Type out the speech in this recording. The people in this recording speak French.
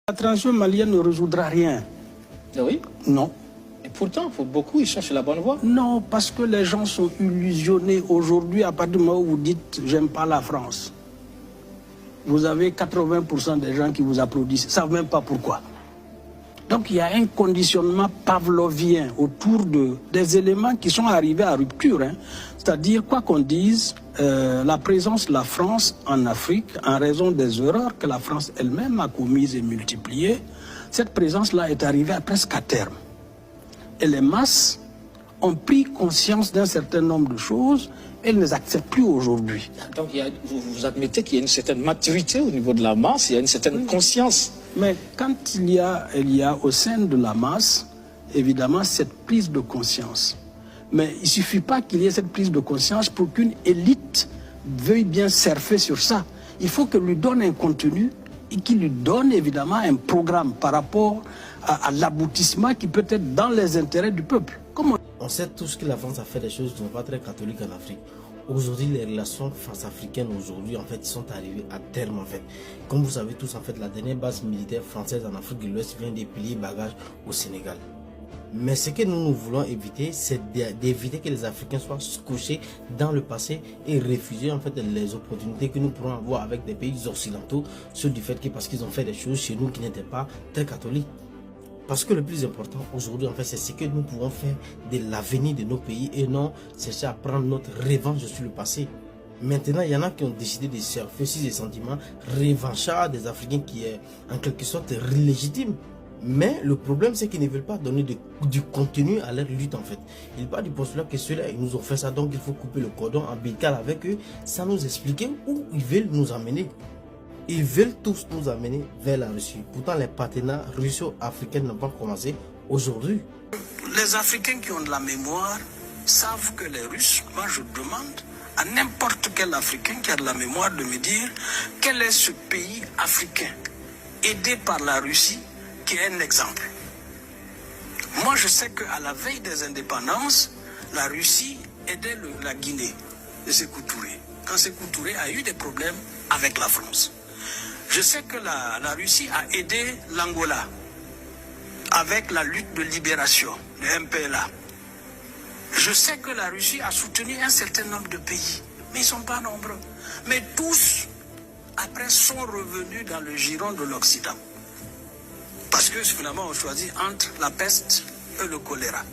La transition malienne ne résoudra rien. Oui. Non. Et pourtant, beaucoup ils cherchent la bonne voie. Non, parce que les gens sont illusionnés aujourd'hui à partir du moment où vous dites « j'aime pas la France ». Vous avez 80% des gens qui vous applaudissent, ils ne savent même pas pourquoi. Donc il y a un conditionnement pavlovien autour des éléments qui sont arrivés à rupture. C'est-à-dire, quoi qu'on dise, la présence de la France en Afrique, en raison des erreurs que la France elle-même a commises et multipliées, cette présence-là est arrivée presque à terme. Et les masses ont pris conscience d'un certain nombre de choses et elles ne les acceptent plus aujourd'hui. Donc vous admettez qu'il y a une certaine maturité au niveau de la masse, il y a une certaine conscience. Mais quand il y a au sein de la masse, évidemment, cette prise de conscience. Mais il ne suffit pas qu'il y ait cette prise de conscience pour qu'une élite veuille bien surfer sur ça. Il faut qu'elle lui donne un contenu et qu'il lui donne évidemment un programme par rapport à l'aboutissement qui peut être dans les intérêts du peuple. Comment? On sait tous que la France a fait des choses qui ne sont pas très catholiques en Afrique. Aujourd'hui, les relations france-africaines aujourd'hui, en fait, sont arrivées à terme, en fait. Comme vous savez tous, en fait, la dernière base militaire française en Afrique de l'Ouest vient déplier bagages au Sénégal. Mais ce que nous voulons éviter, c'est d'éviter que les Africains soient couchés dans le passé et refuser, en fait, les opportunités que nous pourrons avoir avec des pays occidentaux sur du fait que parce qu'ils ont fait des choses chez nous qui n'étaient pas très catholiques. Parce que le plus important aujourd'hui, en fait, c'est ce que nous pouvons faire de l'avenir de nos pays et non chercher à prendre notre revanche sur le passé. Maintenant, il y en a qui ont décidé de surfer sur des sentiments revanchards des Africains qui est en quelque sorte légitime. Mais le problème, c'est qu'ils ne veulent pas donner du contenu à leur lutte, en fait. Ils parlent du postulat que ceux-là, ils nous ont fait ça, donc il faut couper le cordon ombilical avec eux sans nous expliquer où ils veulent nous amener. Ils veulent tous nous amener vers la Russie. Pourtant, les partenaires russo-africains n'ont pas commencé aujourd'hui. Les Africains qui ont de la mémoire savent que les Russes, moi je demande à n'importe quel Africain qui a de la mémoire de me dire quel est ce pays africain aidé par la Russie qui est un exemple. Moi je sais qu'à la veille des indépendances, la Russie aidait la Guinée de Sékou Touré. Quand Sékou Touré a eu des problèmes avec la France. Je sais que la Russie a aidé l'Angola avec la lutte de libération, le MPLA. Je sais que la Russie a soutenu un certain nombre de pays, mais ils ne sont pas nombreux. Mais tous, après, sont revenus dans le giron de l'Occident. Parce que finalement, on choisit entre la peste et le choléra.